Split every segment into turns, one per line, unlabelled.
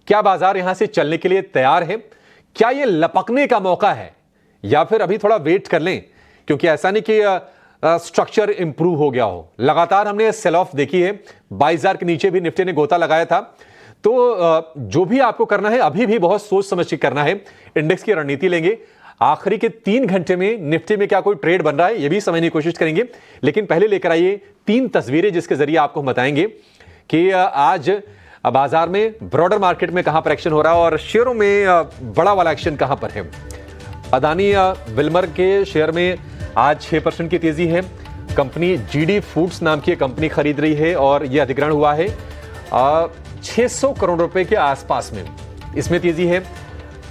क्या बाजार यहां से चलने के लिए तैयार है? क्या यह लपकने का मौका है या फिर अभी थोड़ा वेट कर लें? क्योंकि ऐसा नहीं कि स्ट्रक्चर इंप्रूव हो गया हो। लगातार हमने सेल ऑफ देखी है, 22,000 के नीचे भी निफ्टी ने गोता लगाया था। तो जो भी आपको करना है अभी भी बहुत सोच समझ के करना है। इंडेक्स की रणनीति लेंगे, आखिरी के 3 घंटे में निफ्टी में क्या कोई ट्रेड बन रहा है यह भी समझने की कोशिश करेंगे। लेकिन पहले लेकर आइए 3 तस्वीरें जिसके जरिए आपको हम बताएंगे कि आज बाजार में, ब्रॉडर मार्केट में कहां पर एक्शन हो रहा है और शेयरों में बड़ा वाला एक्शन कहां पर है। अदानी विल्मर के शेयर में आज 6% की तेजी है। कंपनी जीडी फूड्स नाम की कंपनी खरीद रही है और यह अधिग्रहण हुआ है 600 करोड़ रुपए के आसपास में, इसमें तेजी है।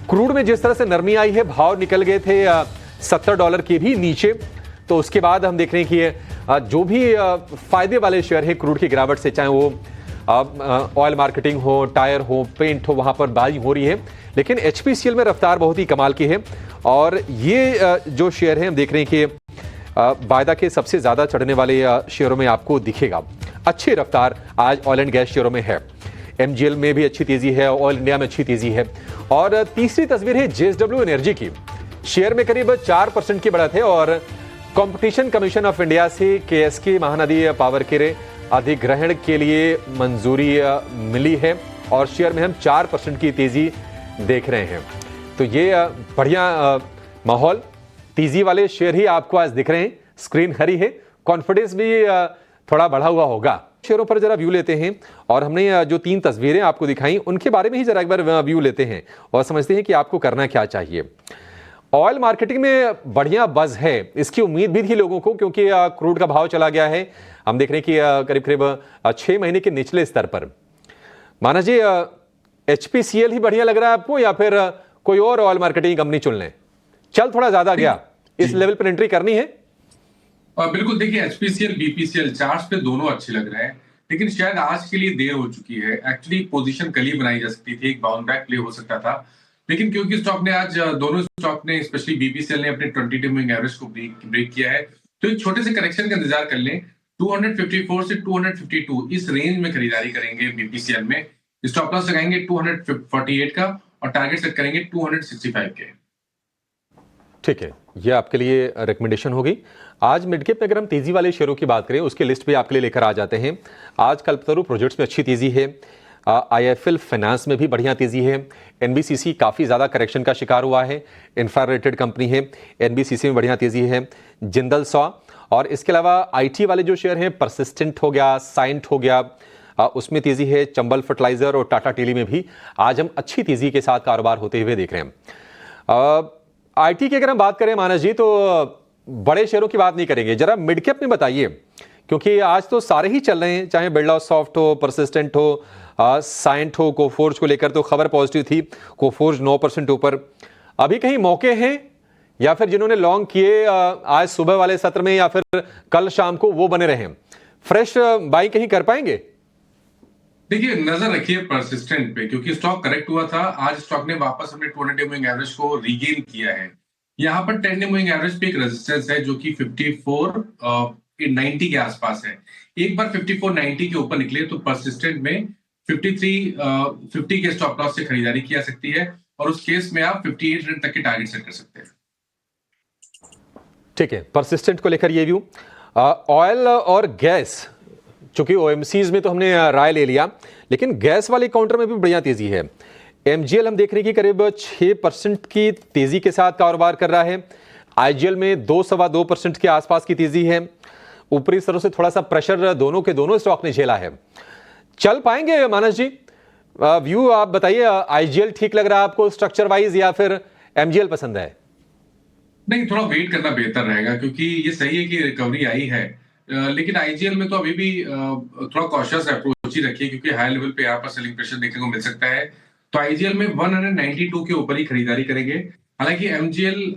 क्रूड में जिस तरह से नरमी आई है, भाव निकल गए थे $70 के भी नीचे, तो उसके बाद हम देख रहे हैं कि जो भी फायदे वाले शेयर है क्रूड की गिरावट से, चाहे वो ऑयल मार्केटिंग हो, टायर हो, पेंट हो, वहां पर बाइंग हो रही है। लेकिन एचपीसीएल में रफ्तार बहुत ही कमाल की है और ये जो शेयर है हम देख रहे हैं कि वायदा के सबसे ज्यादा चढ़ने वाले शेयरों में आपको दिखेगा। अच्छी रफ्तार आज ऑयल एंड गैस शेयरों में है। एमजीएल में भी अच्छी तेजी है, ऑयल इंडिया में अच्छी तेजी है। और तीसरी तस्वीर है जेएसडब्ल्यू एनर्जी की। शेयर में करीब 4% की बढ़त है और कंपटीशन कमीशन ऑफ इंडिया से केएसके महानदी पावर के अधिग्रहण के लिए मंजूरी मिली है और शेयर में हम 4% की तेजी देख रहे हैं। तो ये बढ़िया माहौल, तेजी वाले शेयर ही आपको आज दिख रहे हैं। स्क्रीन हरी है, कॉन्फिडेंस भी थोड़ा बढ़ा हुआ होगा। शेयरों पर जरा व्यू लेते हैं और हमने जो 3 तस्वीरें आपको दिखाई उनके बारे में ही जरा एक बार व्यू लेते हैं और समझते हैं कि आपको करना क्या चाहिए। ऑयल मार्केटिंग में बढ़िया बज है, इसकी उम्मीद भी थी लोगों को, क्योंकि क्रूड का भाव चला गया है। हम देख रहे हैं कि करीब करीब 6 महीने के निचले स्तर पर। माना जी, एचपीसीएल ही बढ़िया लग रहा है आपको या फिर कोई और ऑयल मार्केटिंग कंपनी चुन लें? चल थोड़ा ज्यादा गया, इस लेवल पर एंट्री करनी है?
बिल्कुल, देखिए एचपीसीएल बीपीसीएल चार्ट्स पे दोनों अच्छे लग रहे हैं, लेकिन शायद आज के लिए देर हो चुकी है। एक्चुअली पोजीशन कल ही बनाई जा सकती थी, एक बाउंस बैक प्ले हो सकता था, लेकिन क्योंकि स्टॉक ने आज दोनों स्टॉक ने, स्पेशली बीपीसीएल ने अपने 22 मूविंग एवरेज को ब्रेक किया है, तो एक छोटे से करेक्शन का इंतजार कर लें। 254 से 252 इस रेंज में खरीदारी करेंगे बीपीसीएल में। स्टॉप लॉस लगाएंगे 248 का और टारगेट सेट करेंगे 265 के।
ठीक है, ये आपके लिए रिकमेंडेशन होगी। आज मिड कैप में अगर हम तेजी वाले शेयरों की बात करें, उसकी लिस्ट भी आपके लिए लेकर आ जाते हैं। आज कल्पतरू प्रोजेक्ट्स में अच्छी तेजी है, आईएफएल फाइनेंस में भी बढ़िया तेजी है, एनबीसीसी काफी ज्यादा करेक्शन का शिकार हुआ है, इंफ्रा रेटेड कंपनी है, एनबीसीसी में बढ़िया तेजी है, जिंदल सॉ, और इसके अलावा आईटी वाले जो शेयर हैं, परसिस्टेंट हो गया, साइंट हो गया, उसमें तेजी है, चंबल फर्टिलाइजर और टाटा टेली में भी आज हम अच्छी तेजी के साथ कारोबार होते हुए देख रहे हैं। आईटी की अगर हम बात करें मानस जी, तो बड़े शेयरों की बात नहीं करेंगे, जरा मिड कैप में बताइए, क्योंकि आज तो सारे ही चल रहे हैं, चाहे बिरला सॉफ्ट हो, परसिस्टेंट हो, साइंट हो, कोफोर्ज को लेकर तो खबर पॉजिटिव थी, कोफोर्ज 9% ऊपर। अभी कहीं मौके हैं या फिर जिन्होंने लॉन्ग किए आज सुबह वाले सत्र में या फिर कल शाम को वो बने रहे, फ्रेश बाई कहीं कर पाएंगे?
देखिए, नजर रखिए परसिस्टेंट पे, क्योंकि स्टॉक करेक्ट हुआ था। आज स्टॉक ने वापस अपने 200 मूविंग एवरेज को रीगेन किया है। यहाँ पर 10 मूविंग एवरेज पे एक रेजिस्टेंस है जो कि 5490 के आसपास है। एक बार 5490 के ऊपर निकले तो परसिस्टेंट में 5350 के स्टॉप लॉस से खरीदारी की जा सकती है और उस केस में आप 5800 तक के टारगेट सेट कर सकते हैं।
ठीक है, परसिस्टेंट को लेकर ये व्यू। ऑयल और गैस, चूंकि ओएमसीज में तो हमने राय ले लिया, लेकिन गैस वाले काउंटर में भी बढ़िया तेजी है। एमजीएल हम देख रहे हैं कि करीब 6% की तेजी के साथ कारोबार कर रहा है। आईजीएल में 2-2.25% के आसपास की तेजी है। ऊपरी स्तरों से थोड़ा सा प्रेशर दोनों के दोनों स्टॉक ने झेला है। चल पाएंगे मानस जी? व्यू आप बताइए, आईजीएल ठीक लग रहा है आपको स्ट्रक्चर वाइज या फिर एमजीएल पसंद है?
नहीं, थोड़ा वेट करना बेहतर रहेगा, क्योंकि ये सही है कि रिकवरी आई है, लेकिन आईजीएल में तो अभी भी थोड़ा कॉशियस अप्रोच ही रखिए, क्योंकि हाई लेवल पे यहाँ पर सेलिंग प्रेशर देखने को मिल सकता है। तो आईजीएल में 192 के ऊपर ही खरीदारी करेंगे। हालांकि एमजीएल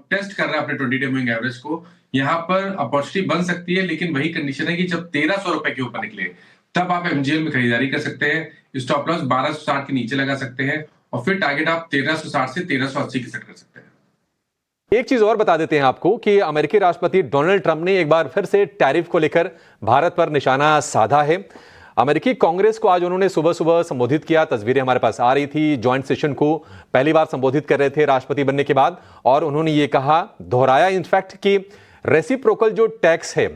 टेस्ट कर रहा है अपने 20 डे मूविंग एवरेज को, यहाँ पर अपॉर्चुनिटी बन सकती है, लेकिन वही कंडीशन है कि जब 1300 रुपए के ऊपर निकले तब आप एमजीएल में खरीदारी कर सकते हैं। स्टॉप लॉस 1260 के नीचे लगा सकते हैं और फिर टारगेट आप 1360 से 1380 की सेट कर सकते हैं।
एक चीज और बता देते हैं आपको कि अमेरिकी राष्ट्रपति डोनाल्ड ट्रंप ने एक बार फिर से टैरिफ को लेकर भारत पर निशाना साधा है। अमेरिकी कांग्रेस को आज उन्होंने सुबह सुबह संबोधित किया। तस्वीरें हमारे पास आ रही थी। जॉइंट सेशन को पहली बार संबोधित कर रहे थे राष्ट्रपति बनने के बाद, और उन्होंने ये कहा, दोहराया इनफैक्ट, कि रेसिप्रोकल जो टैक्स है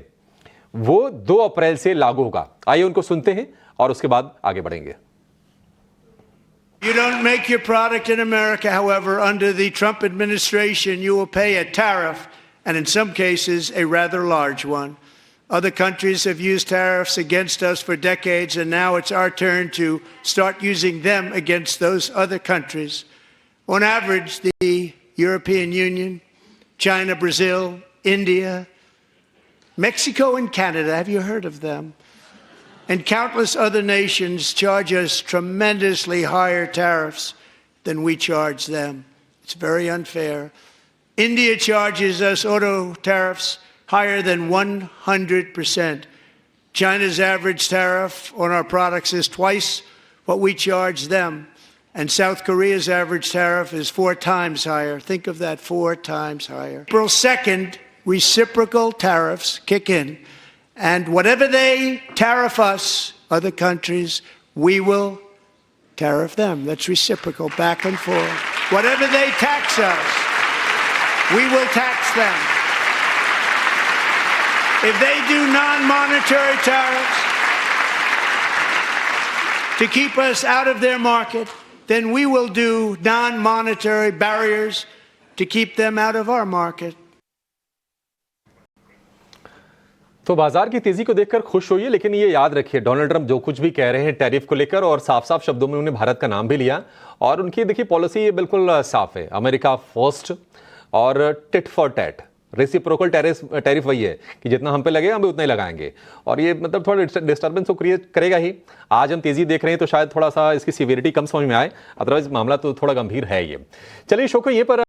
वो 2 अप्रैल से लागू होगा। आइए उनको सुनते हैं और उसके बाद आगे बढ़ेंगे।
You don't make your product in America, however, under the Trump administration, you will pay a tariff, and in some cases, a rather large one. Other countries have used tariffs against us for decades, and now it's our turn to start using them against those other countries. On average, the European Union, China, Brazil, India, Mexico, and Canada, have you heard of them? And countless other nations charge us tremendously higher tariffs than we charge them. It's very unfair. India charges us auto tariffs higher than 100%. China's average tariff on our products is twice what we charge them. And South Korea's average tariff is 4 times higher. Think of that, 4 times higher. April 2nd, reciprocal tariffs kick in. And whatever they tariff us, other countries, we will tariff them. That's reciprocal, back and forth. Whatever they tax us, we will tax them. If they do non-monetary tariffs to keep us out of their market, then we will do non-monetary barriers to keep them out of our market.
तो बाजार की तेजी को देखकर खुश होइए, लेकिन ये याद रखिए, डोनाल्ड ट्रंप जो कुछ भी कह रहे हैं टैरिफ को लेकर, और साफ साफ शब्दों में उन्हें भारत का नाम भी लिया, और उनकी देखिए पॉलिसी बिल्कुल साफ है, अमेरिका फर्स्ट और tit for tat. Reciprocal tariff वही है कि जितना हम पे लगेगा हम भी उतना ही लगाएंगे, और ये मतलब थोड़ा डिस्टर्बेंस तो क्रिएट करेगा ही। आज हम तेजी देख रहे हैं तो शायद थोड़ा सा इसकी सीवियरिटी कम समझ में आए, अदरवाइज मामला तो थोड़ा गंभीर है ये। चलिए शो को ये पर